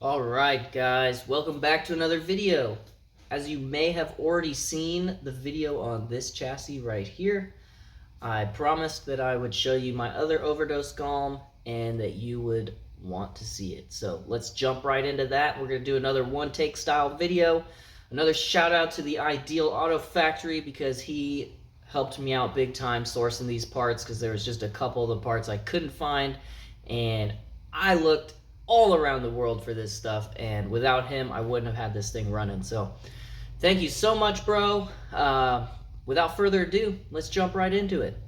Alright guys, welcome back to another video. As you may have already seen the video on this chassis right here, I promised that I would show you my other Overdose Galm and that you would want to see it. So let's jump right into that. We're going to do another one-take style video. Another shout out to the Ideal Auto Factory because he helped me out big time sourcing these parts because there was just a couple of the parts I couldn't find, and I looked all around the world for this stuff, and without him I wouldn't have had this thing running. So thank you so much, bro. Without further ado, let's jump right into it.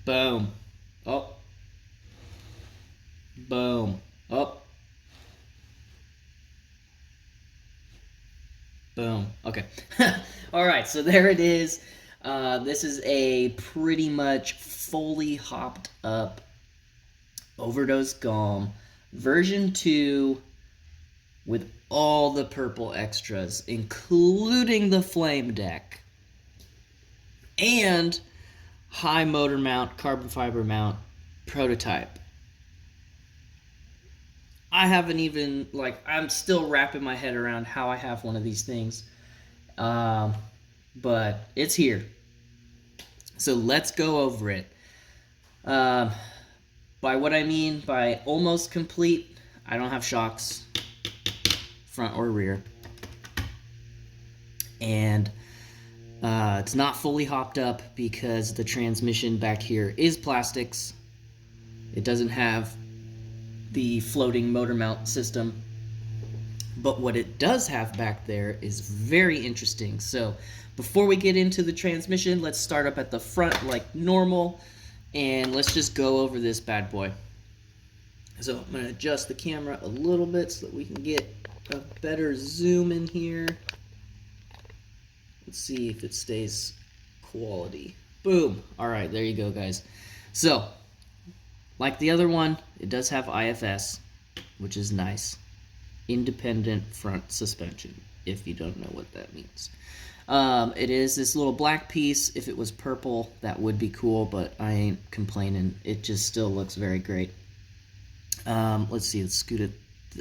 Boom. Oh. Boom. Oh. Boom. Okay. Alright, so there it is. This is a pretty much fully hopped up Overdose Galm version 2 with all the purple extras, including the flame deck and high motor mount, carbon fiber mount prototype. I haven't even, I'm still wrapping my head around how I have one of these things. But it's here. So let's go over it. By what I mean by almost complete, I don't have shocks, front or rear. And it's not fully hopped up because the transmission back here is plastics. It doesn't have the floating motor mount system. But what it does have back there is very interesting. So before we get into the transmission, let's start up at the front like normal, and let's just go over this bad boy. So I'm going to adjust the camera a little bit so that we can get a better zoom in here. Let's see if it stays quality. Boom. All right, there you go, guys. So, like the other one, it does have IFS, which is nice. Independent front suspension, if you don't know what that means. It is this little black piece. If it was purple, that would be cool, but I ain't complaining. It just still looks very great. Let's see, let's scoot it.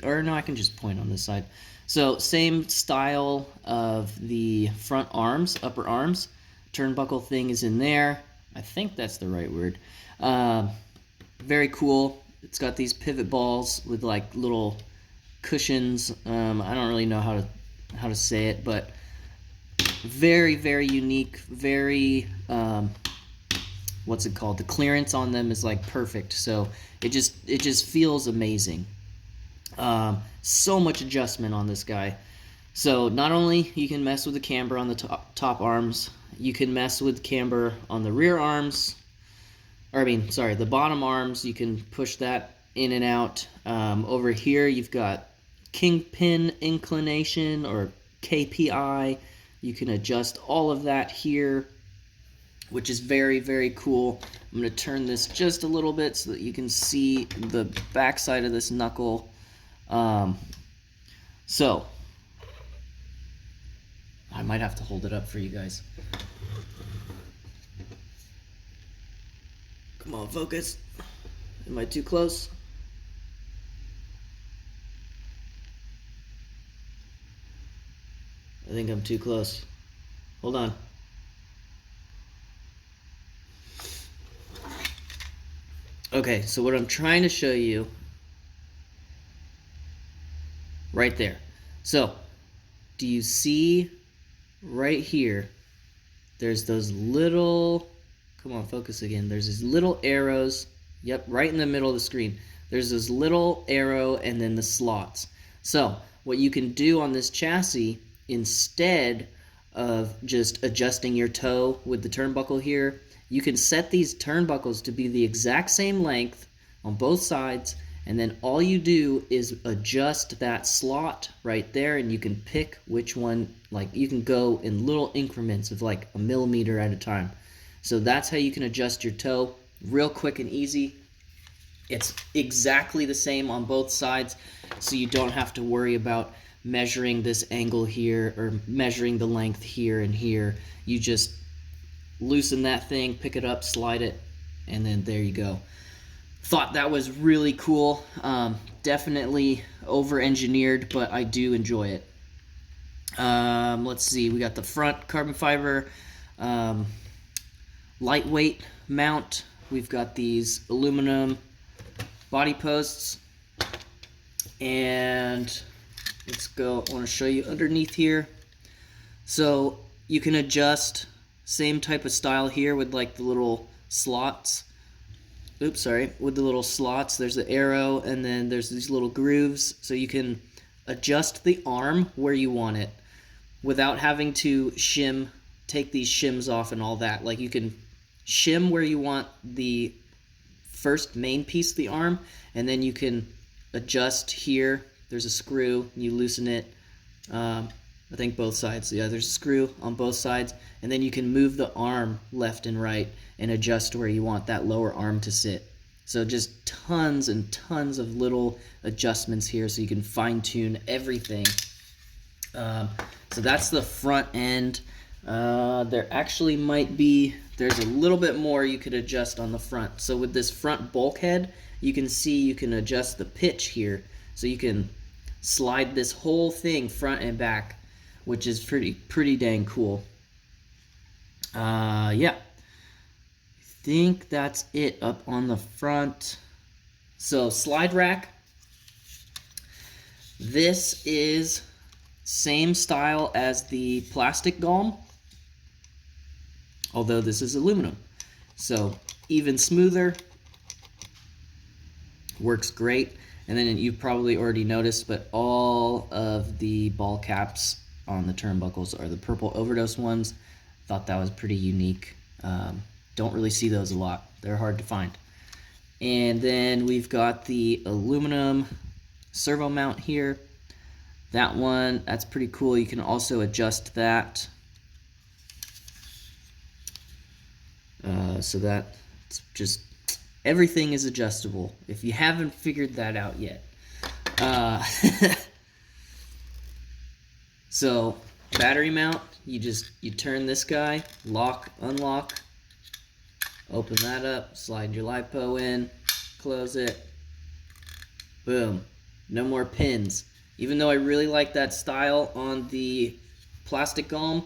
Or no, I can just point on this side. So same style of the front arms, upper arms. Turnbuckle thing is in there. I think that's the right word. Very cool. It's got these pivot balls with like little cushions. I don't really know how to say it, but very, very unique. Very what's it called? The clearance on them is like perfect. So it just feels amazing. So much adjustment on this guy. So not only you can mess with the camber on the top arms, you can mess with camber on the rear arms, or I mean, sorry, the bottom arms. You can push that in and out. Over here you've got kingpin inclination, or KPI. You can adjust all of that here, which is very, very cool. I'm going to turn this just a little bit so that you can see the back side of this knuckle. So I might have to hold it up for you guys. Come on, focus. Am I too close? I think I'm too close. Hold on. Okay, so what I'm trying to show you right there. So, do you see right here? There's those little, come on, focus again. There's these little arrows. Yep, right in the middle of the screen. There's this little arrow and then the slots. So, what you can do on this chassis, instead of just adjusting your toe with the turnbuckle here, you can set these turnbuckles to be the exact same length on both sides, and then all you do is adjust that slot right there, and you can pick which one. Like, you can go in little increments of like a millimeter at a time. So that's how you can adjust your toe, real quick and easy. It's exactly the same on both sides, so you don't have to worry about measuring this angle here or measuring the length here and here. You just loosen that thing, pick it up, slide it, and then there you go. Thought that was really cool. Definitely over-engineered, but I do enjoy it. Let's see, we got the front carbon fiber lightweight mount. We've got these aluminum body posts, and let's go. I want to show you underneath here. So you can adjust, same type of style here with like the little slots. Oops, sorry, with the little slots. There's the arrow, and then there's these little grooves, so you can adjust the arm where you want it without having to take these shims off and all that. Like, you can shim where you want the first main piece of the arm, and then you can adjust here. There's a screw, you loosen it. I think both sides. Yeah, there's a screw on both sides, and then you can move the arm left and right and adjust where you want that lower arm to sit. So just tons and tons of little adjustments here, so you can fine-tune everything. So that's the front end. There actually might be, there's a little bit more you could adjust on the front. So with this front bulkhead, you can see you can adjust the pitch here. So you can slide this whole thing front and back, which is pretty dang cool. Yeah. I think that's it up on the front. So slide rack. This is same style as the plastic Galm, although this is aluminum. So even smoother, works great. And then you've probably already noticed, but all of the ball caps on the turnbuckles are the purple Overdose ones. Thought that was pretty unique. Don't really see those a lot. They're hard to find. And then we've got the aluminum servo mount here. That one, that's pretty cool. You can also adjust that. So that it's just, everything is adjustable, if you haven't figured that out yet. So battery mount, you turn this guy, lock, unlock, open that up, slide your LiPo in, close it, boom. No more pins. Even though I really like that style on the plastic Galm,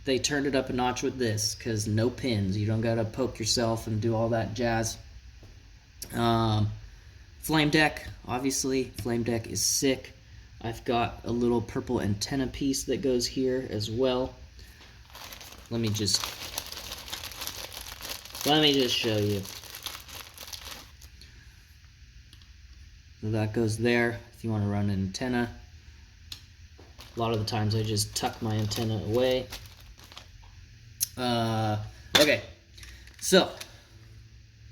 they turned it up a notch with this, because no pins. You don't gotta poke yourself and do all that jazz. Flame deck, obviously, flame deck is sick. I've got a little purple antenna piece that goes here as well. Let me just show you. So that goes there if you want to run an antenna. A lot of the times I just tuck my antenna away. Okay, so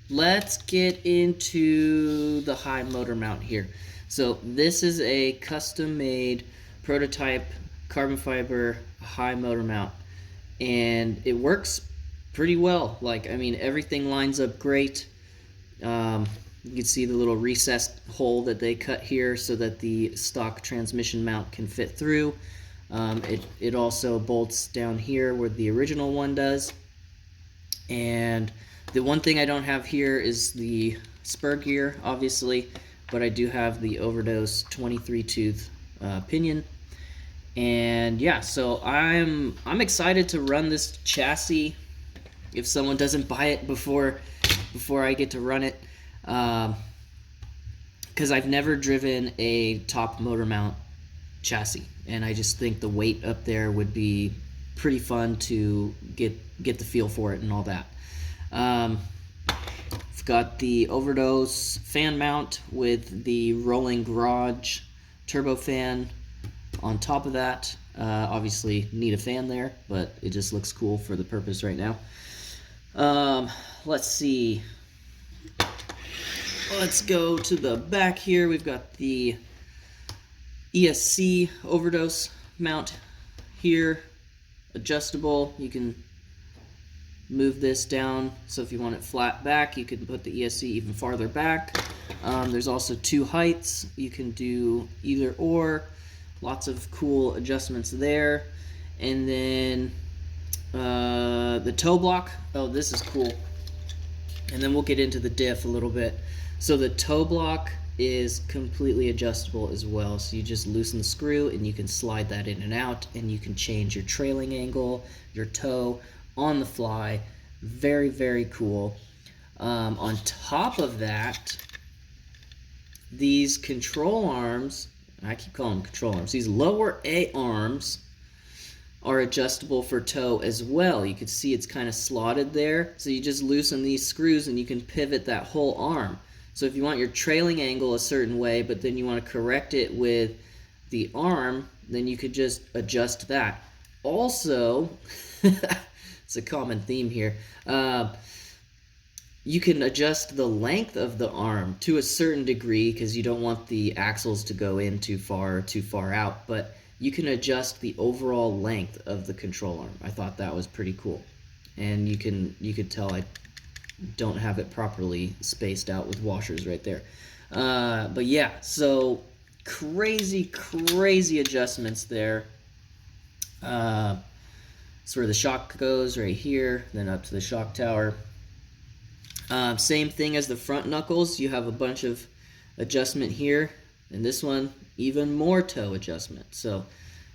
let's get into the high motor mount here. So this is a custom-made prototype carbon fiber high motor mount, and it works pretty well. Like, I mean, everything lines up great. You can see the little recessed hole that they cut here so that the stock transmission mount can fit through. It also bolts down here where the original one does. And the one thing I don't have here is the spur gear, obviously, but I do have the Overdose 23 tooth pinion. And yeah, so I'm excited to run this chassis if someone doesn't buy it before I get to run it. Because I've never driven a top motor mount chassis, and I just think the weight up there would be pretty fun to get the feel for it and all that. I've got the Overdose fan mount with the rolling garage turbo fan on top of that. Obviously need a fan there, but it just looks cool for the purpose right now. Let's see. Let's go to the back here. We've got the ESC Overdose mount here, adjustable. You can move this down, so if you want it flat back, you can put the ESC even farther back. There's also two heights. You can do either or. Lots of cool adjustments there. And then the toe block. Oh, this is cool. And then we'll get into the diff a little bit. So the toe block is completely adjustable as well. So you just loosen the screw and you can slide that in and out, and you can change your trailing angle, your toe on the fly. Very, very cool. On top of that, these control arms, I keep calling them control arms, these lower A arms are adjustable for toe as well. You can see it's kind of slotted there. So you just loosen these screws and you can pivot that whole arm. So if you want your trailing angle a certain way, but then you want to correct it with the arm, then you could just adjust that. Also, it's a common theme here, you can adjust the length of the arm to a certain degree because you don't want the axles to go in too far or too far out, but you can adjust the overall length of the control arm. I thought that was pretty cool. And you could tell I don't have it properly spaced out with washers right there. But yeah, so crazy adjustments there. So where the shock goes right here, then up to the shock tower. Same thing as the front knuckles. You have a bunch of adjustment here, and this one even more toe adjustment. So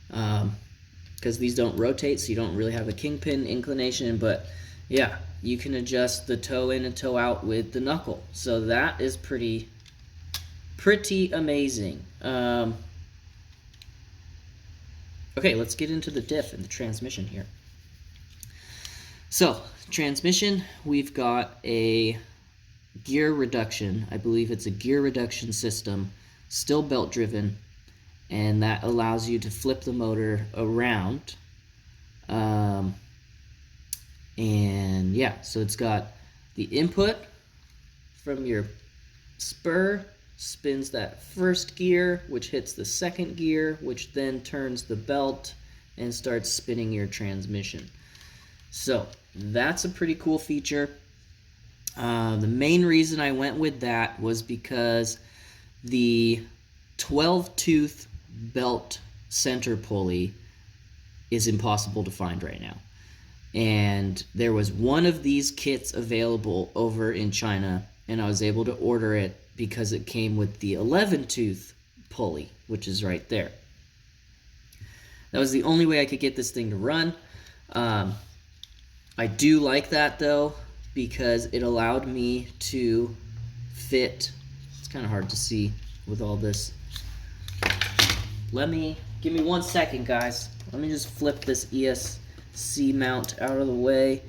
because these don't rotate, so you don't really have a kingpin inclination, but yeah, you can adjust the toe in and toe out with the knuckle. So that is pretty amazing. Okay, let's get into the diff and the transmission here. So transmission, we've got a gear reduction. I believe it's a gear reduction system, still belt driven, and that allows you to flip the motor around. And yeah, so it's got the input from your spur, spins that first gear, which hits the second gear, which then turns the belt and starts spinning your transmission. So that's a pretty cool feature. The main reason I went with that was because the 12-tooth belt center pulley is impossible to find right now. And there was one of these kits available over in China, and I was able to order it because it came with the 11-tooth pulley, which is right there. That was the only way I could get this thing to run. I do like that though, because it allowed me to fit, it's kind of hard to see with all this. Give me 1 second, guys. Let me just flip this ESC mount out of the way,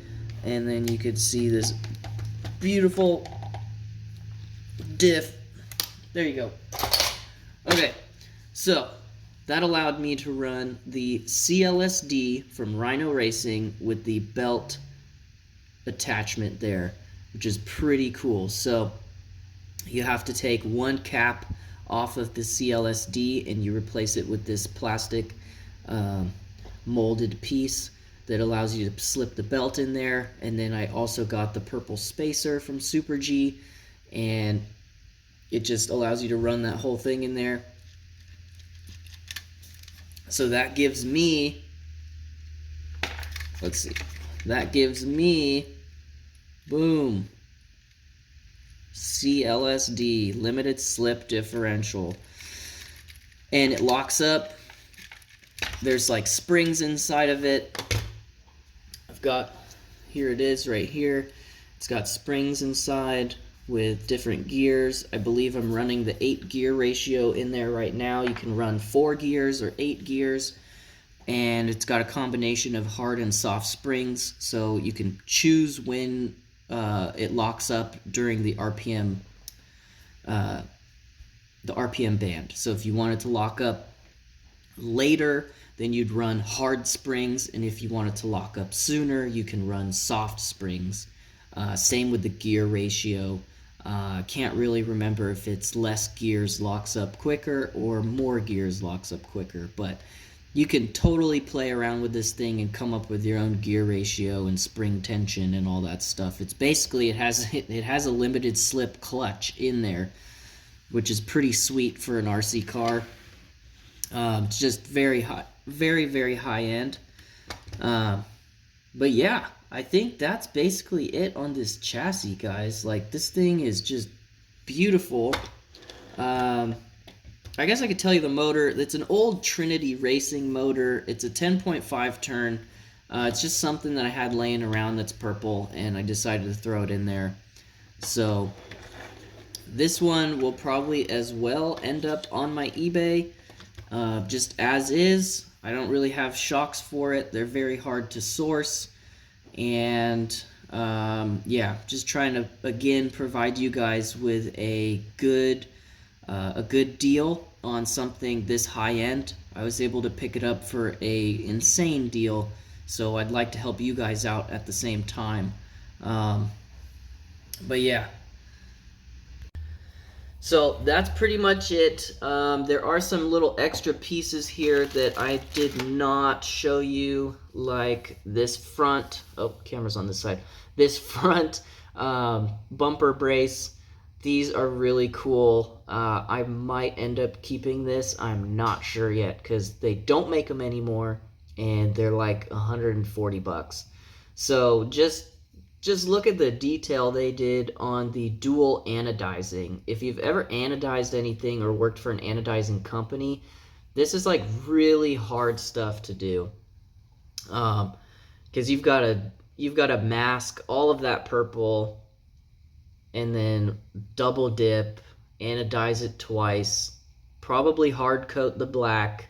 and then you could see this beautiful diff. There you go. Okay, so that allowed me to run the CLSD from Rhino Racing with the belt attachment there, which is pretty cool. So you have to take one cap off of the CLSD and you replace it with this plastic molded piece that allows you to slip the belt in there. And then I also got the purple spacer from Super G, and it just allows you to run that whole thing in there. So that gives me, let's see, that gives me, boom, CLSD, limited slip differential. And it locks up. There's like springs inside of it. I've got, here it is right here. It's got springs inside with different gears. I believe I'm running the 8 gear ratio in there right now. You can run 4 gears or 8 gears, and it's got a combination of hard and soft springs, so you can choose when it locks up during the RPM band. So if you wanted to lock up later, then you'd run hard springs, and if you wanted to lock up sooner, you can run soft springs. Same with the gear ratio. Can't really remember if it's less gears locks up quicker or more gears locks up quicker, but you can totally play around with this thing and come up with your own gear ratio and spring tension and all that stuff. It's basically, it has a limited slip clutch in there, which is pretty sweet for an RC car. It's just very high, very high end. But yeah, I think that's basically it on this chassis, guys. Like, this thing is just beautiful. I guess I could tell you the motor. It's an old Trinity Racing motor. It's a 10.5 turn. It's just something that I had laying around that's purple, and I decided to throw it in there. So this one will probably as well end up on my eBay, just as is. I don't really have shocks for it. They're very hard to source. And yeah, just trying to, again, provide you guys with a good deal on something this high end. I was able to pick it up for a insane deal, so I'd like to help you guys out at the same time. But yeah, so that's pretty much it. There are some little extra pieces here that I did not show you, like this front, oh, camera's on this side, this front bumper brace. These are really cool. I might end up keeping this. I'm not sure yet because they don't make them anymore, and they're like 140 bucks. So just look at the detail they did on the dual anodizing. If you've ever anodized anything or worked for an anodizing company, this is like really hard stuff to do. Because you've got to mask all of that purple, and then double dip, anodize it twice, probably hard coat the black.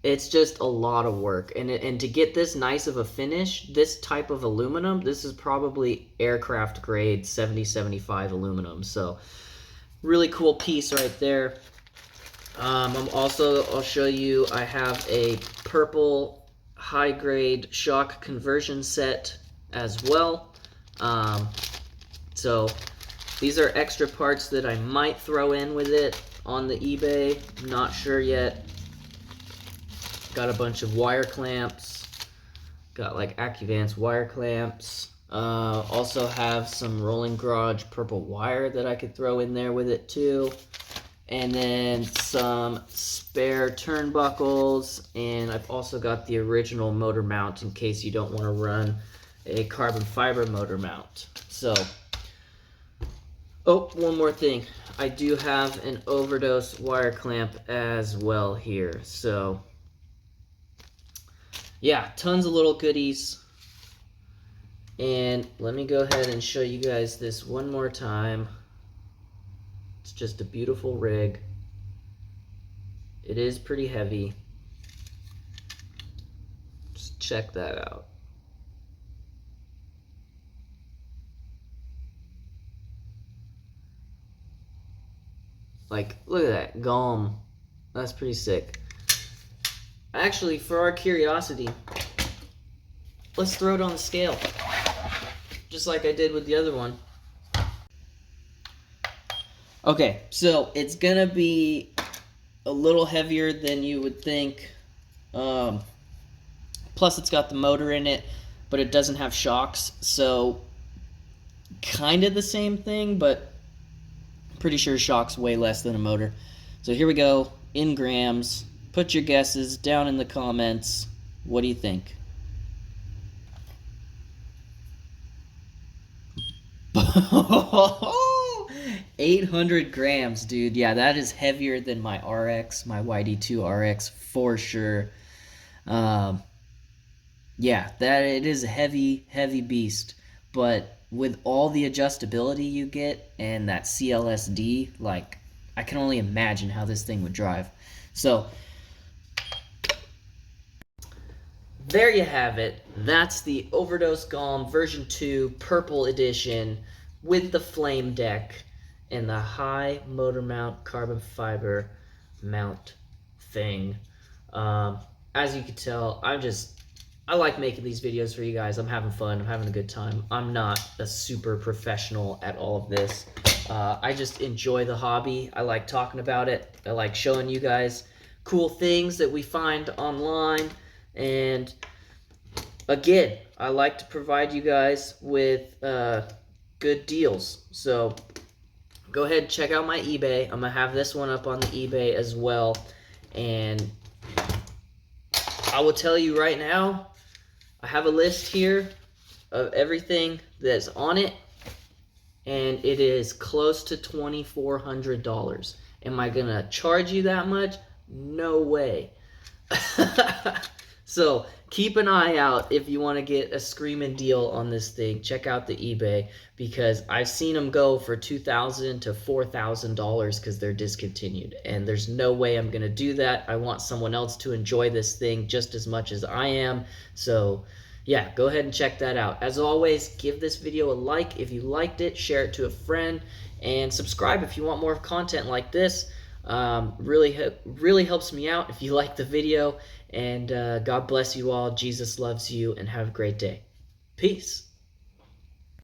It's just a lot of work. And to get this nice of a finish, this type of aluminum, this is probably aircraft grade 70-75 aluminum. So really cool piece right there. I'll show you, I have a purple high grade shock conversion set as well. So these are extra parts that I might throw in with it on the eBay. I'm not sure yet. Got a bunch of wire clamps. Got like Accuvance wire clamps. Also have some Rolling Garage purple wire that I could throw in there with it too. And then some spare turnbuckles. And I've also got the original motor mount in case you don't want to run a carbon fiber motor mount. So, oh, one more thing. I do have an Overdose wire clamp as well here. So, yeah, tons of little goodies. And let me go ahead and show you guys this one more time. It's just a beautiful rig. It is pretty heavy. Just check that out. Like, look at that, Galm. That's pretty sick. Actually, for our curiosity, let's throw it on the scale. Just like I did with the other one. Okay, so it's gonna be a little heavier than you would think. Plus it's got the motor in it, but it doesn't have shocks. So kind of the same thing, but pretty sure shocks way less than a motor. So here we go, in grams. Put your guesses down in the comments. What do you think? 800 grams, dude. Yeah, that is heavier than my RX, my YD2 RX for sure. Yeah, it is a heavy beast. But with all the adjustability you get and that CLSD, like, I can only imagine how this thing would drive. So there you have it. That's the Overdose Galm version 2 purple edition with the flame deck and the high motor mount carbon fiber mount thing. As you can tell, I like making these videos for you guys. I'm having fun. I'm having a good time. I'm not a super professional at all of this. I just enjoy the hobby. I like talking about it. I like showing you guys cool things that we find online. And again, I like to provide you guys with good deals. So go ahead and check out my eBay. I'm going to have this one up on the eBay as well. And I will tell you right now, I have a list here of everything that's on it, and it is close to $2,400. Am I gonna charge you that much? No way. So keep an eye out if you want to get a screaming deal on this thing. Check out the eBay, because I've seen them go for $2,000 to $4,000 because they're discontinued, and there's no way I'm gonna do that. I want someone else to enjoy this thing just as much as I am. So yeah, go ahead and check that out. As always, give this video a like if you liked it, share it to a friend, and subscribe if you want more content like this. Really helps me out if you like the video. And God bless you all. Jesus loves you, and have a great day. Peace.